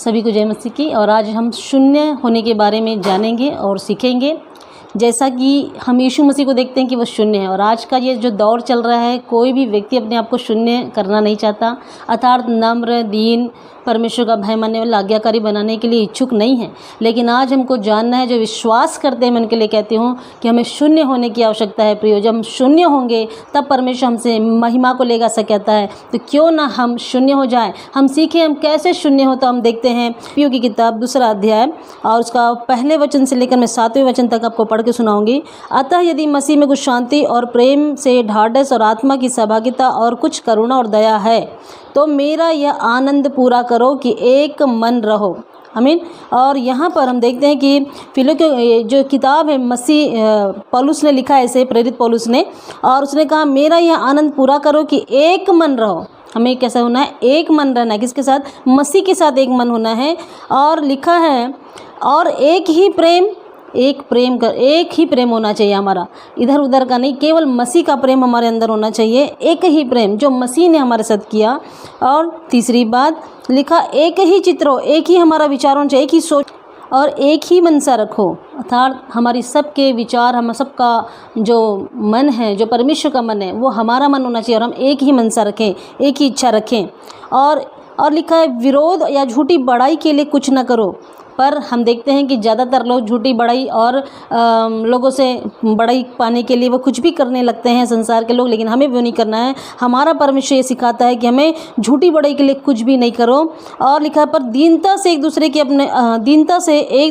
सभी को जय मसीह की। और आज हम शून्य होने के बारे में जानेंगे और सीखेंगे। जैसा कि हम यीशु मसीह को देखते हैं कि वो शून्य है, और आज का ये जो दौर चल रहा है, कोई भी व्यक्ति अपने आप को शून्य करना नहीं चाहता, अर्थात नम्र, दीन, परमेश्वर का भय मानने वाला, आज्ञाकारी बनाने के लिए इच्छुक नहीं है। लेकिन आज हमको जानना है, जो विश्वास करते हैं, मैं उनके लिए कहती हूँ कि हमें शून्य होने की आवश्यकता है। प्रियो, जब हम शून्य होंगे तब परमेश्वर हमसे महिमा को लेगा, ऐसा कहता है। तो क्यों ना हम शून्य हो जाए, हम सीखें हम कैसे शून्य हो। तो हम देखते हैं पियो की किताब 2 अध्याय और उसका पहले वचन से लेकर मैं 7वें वचन तक आपको पढ़ के सुनाऊंगी। अतः यदि मसीह में कुछ शांति और प्रेम से ढाढ़स और आत्मा की सहभागिता और कुछ करुणा और दया है, तो मेरा यह आनंद पूरा करो कि एक मन रहो। आमीन। और यहाँ पर हम देखते हैं कि फिलो की जो किताब है, मसीह पौलुस ने लिखा है इसे, प्रेरित पौलुस ने, और उसने कहा मेरा यह आनंद पूरा करो कि एक मन रहो। हमें कैसा होना है? एक मन रहना है। किसके साथ? मसीह के साथ एक मन होना है। और लिखा है और एक ही प्रेम होना चाहिए हमारा, इधर उधर का नहीं, केवल मसीह का प्रेम हमारे अंदर होना चाहिए। एक ही प्रेम जो मसीह ने हमारे साथ किया। और तीसरी बात लिखा, एक ही चित्रो, एक ही हमारा विचार होना चाहिए, एक ही सोच और एक ही मनसा रखो। अर्थात हमारी सबके विचार, हम सबका जो मन है, जो परमेश्वर का मन है, वो हमारा मन होना चाहिए और हम एक ही मनसा रखें, एक ही इच्छा रखें। और लिखा है विरोध या झूठी बड़ाई के लिए कुछ न करो। पर हम देखते हैं कि ज़्यादातर लोग झूठी बड़ाई और लोगों से बड़ाई पाने के लिए वो कुछ भी करने लगते हैं, संसार के लोग। लेकिन हमें वो नहीं करना है। हमारा परमेश्वर ये सिखाता है कि हमें झूठी बड़ाई के लिए कुछ भी नहीं करो। और लिखा पर दीनता से एक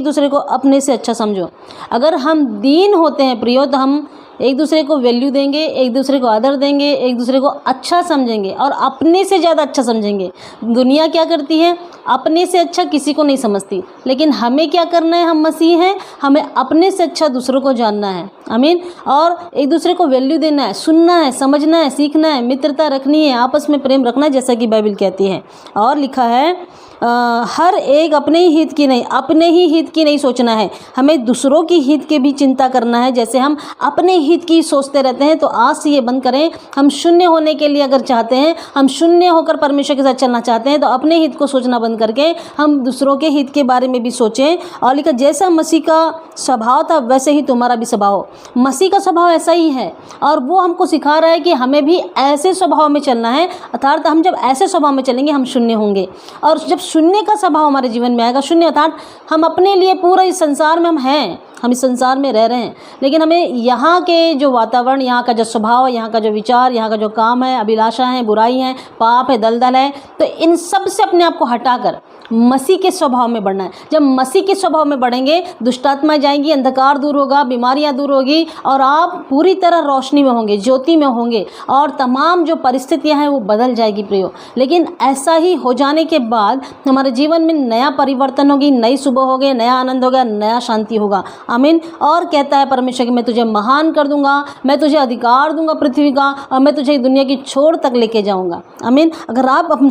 दूसरे को अपने से अच्छा समझो। अगर हम दीन होते हैं प्रियो, तो हम एक दूसरे को वैल्यू देंगे, एक दूसरे को आदर देंगे, एक दूसरे को अच्छा समझेंगे और अपने से ज़्यादा अच्छा समझेंगे। दुनिया क्या करती है? अपने से अच्छा किसी को नहीं समझती। लेकिन हमें क्या करना है? हम मसीह हैं, हमें अपने से अच्छा दूसरों को जानना है। आमीन। और एक दूसरे को वैल्यू देना है, सुनना है, समझना है, सीखना है, मित्रता रखनी है, आपस में प्रेम रखना है, जैसा कि बाइबल कहती है। और लिखा है हर एक अपने ही हित की नहीं सोचना है, हमें दूसरों की हित की भी चिंता करना है। जैसे हम अपने हित की सोचते रहते हैं, तो आज से ये बंद करें। हम शून्य होने के लिए अगर चाहते हैं, हम शून्य होकर परमेश्वर के साथ चलना चाहते हैं, तो अपने हित को सोचना बंद करके हम दूसरों के हित के बारे में भी सोचें। और लिखा जैसा मसीह का स्वभाव था वैसे ही तुम्हारा भी स्वभाव हो। मसीह का स्वभाव ऐसा ही है और वो हमको सिखा रहा है कि हमें भी ऐसे स्वभाव में चलना है। अर्थात हम जब ऐसे स्वभाव में चलेंगे, हम शून्य होंगे। और जब शून्य का स्वभाव हमारे जीवन में आएगा, शून्य अर्थात हम अपने लिए पूरा इस संसार में हम हैं, हम इस संसार में रह रहे हैं, लेकिन हमें यहाँ के जो वातावरण, यहाँ का जो स्वभाव, यहाँ का जो विचार, यहाँ का जो काम है, अभिलाषा है, बुराई है, पाप है, दलदल है, तो इन सब से अपने आप को हटाकर मसीह के स्वभाव में बढ़ना है। जब मसीह के स्वभाव में बढ़ेंगे, दुष्टात्माएं जाएंगी, अंधकार दूर होगा, बीमारियां दूर होगी और आप पूरी तरह रोशनी में होंगे, ज्योति में होंगे और तमाम जो परिस्थितियां हैं वो बदल जाएगी प्रियो। लेकिन ऐसा ही हो जाने के बाद हमारे जीवन में नया परिवर्तन होगी, नई सुबह होगी, नया आनंद होगा, नया शांति होगा। आमीन। और कहता है परमेश्वर कि मैं तुझे महान कर दूंगा, मैं तुझे अधिकार दूंगा पृथ्वी का, और मैं तुझे दुनिया की छोर तक लेके जाऊंगा। आमीन। अगर आप और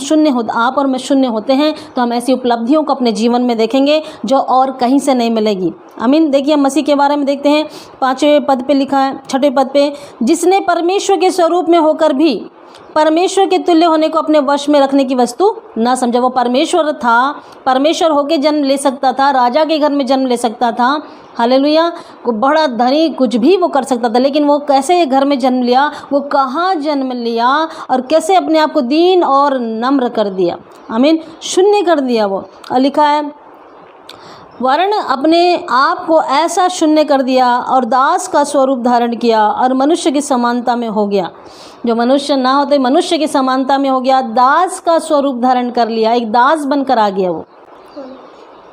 मैं शून्य होते हैं, तो हम ऐसी उपलब्धियों को अपने जीवन में देखेंगे जो और कहीं से नहीं मिलेगी। आमीन। देखिए मसीह के बारे में देखते हैं, 5वें पद पे लिखा है, 6वें पद पे, जिसने परमेश्वर के स्वरूप में होकर भी परमेश्वर के तुल्य होने को अपने वश में रखने की वस्तु ना समझा। वो परमेश्वर था, परमेश्वर होके जन्म ले सकता था, राजा के घर में जन्म ले सकता था, हालेलुया, बड़ा धनी कुछ भी वो कर सकता था। लेकिन वो कैसे घर में जन्म लिया, वो कहाँ जन्म लिया और कैसे अपने आप को दीन और नम्र कर दिया। आमीन। शून्य कर दिया वो। और लिखा है वर्ण अपने आप को ऐसा शून्य कर दिया और दास का स्वरूप धारण किया और मनुष्य की समानता में हो गया। जो मनुष्य ना होते, मनुष्य की समानता में हो गया, दास का स्वरूप धारण कर लिया, एक दास बनकर आ गया वो,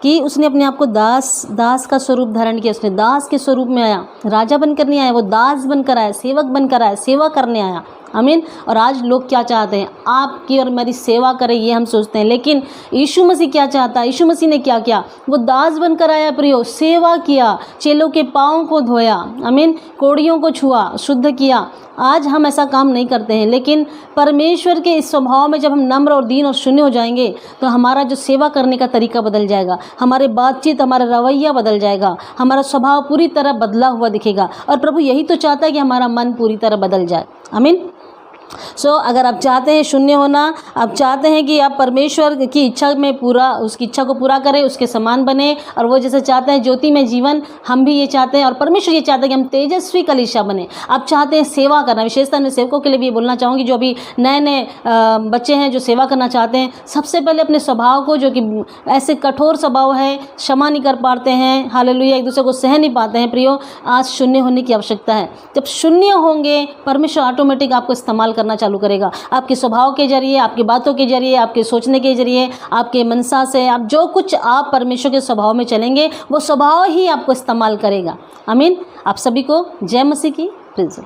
कि उसने अपने आप को दास का स्वरूप धारण किया। उसने दास के स्वरूप में आया, राजा बनकर नहीं आया, वो दास बनकर आया, सेवक बनकर आया, सेवा करने आया। आमीन। और आज लोग क्या चाहते हैं? आपकी और मेरी सेवा करें, ये हम सोचते हैं। लेकिन यीशु मसीह क्या चाहता है? यीशु मसीह ने क्या किया? वो दास बनकर आया प्रियो, सेवा किया, चेलों के पाँव को धोया, आमीन, कोड़ियों को छुआ, शुद्ध किया। आज हम ऐसा काम नहीं करते हैं, लेकिन परमेश्वर के इस स्वभाव में जब हम नम्र और दीन और शून्य हो जाएंगे, तो हमारा जो सेवा करने का तरीका बदल जाएगा, हमारे बातचीत, हमारा रवैया बदल जाएगा, हमारा स्वभाव पूरी तरह बदला हुआ दिखेगा। और प्रभु यही तो चाहता है कि हमारा मन पूरी तरह बदल जाए। आमीन। सो अगर आप चाहते हैं शून्य होना, आप चाहते हैं कि आप परमेश्वर की इच्छा में उसकी इच्छा को पूरा करें, उसके समान बने, और वो जैसे चाहते हैं ज्योति में जीवन, हम भी ये चाहते हैं और परमेश्वर ये चाहते हैं कि हम तेजस्वी कलीसिया बने। आप चाहते हैं सेवा करना, विशेषतः मैं सेवकों के लिए भी ये बोलना चाहूँगी, जो अभी नए नए बच्चे हैं जो सेवा करना चाहते हैं, सबसे पहले अपने स्वभाव को, जो कि ऐसे कठोर स्वभाव है, क्षमा नहीं कर पाते हैं, हालेलुया, एक दूसरे को सह नहीं पाते हैं, प्रियो आज शून्य होने की आवश्यकता है। जब शून्य होंगे, परमेश्वर ऑटोमेटिक आपको इस्तेमाल करना चालू करेगा, आपके स्वभाव के जरिए, आपकी बातों के जरिए, आपके सोचने के जरिए, आपके मनसा से, आप जो कुछ आप परमेश्वर के स्वभाव में चलेंगे, वो स्वभाव ही आपको इस्तेमाल करेगा। आमीन। आप सभी को जय मसीह की प्रेज़।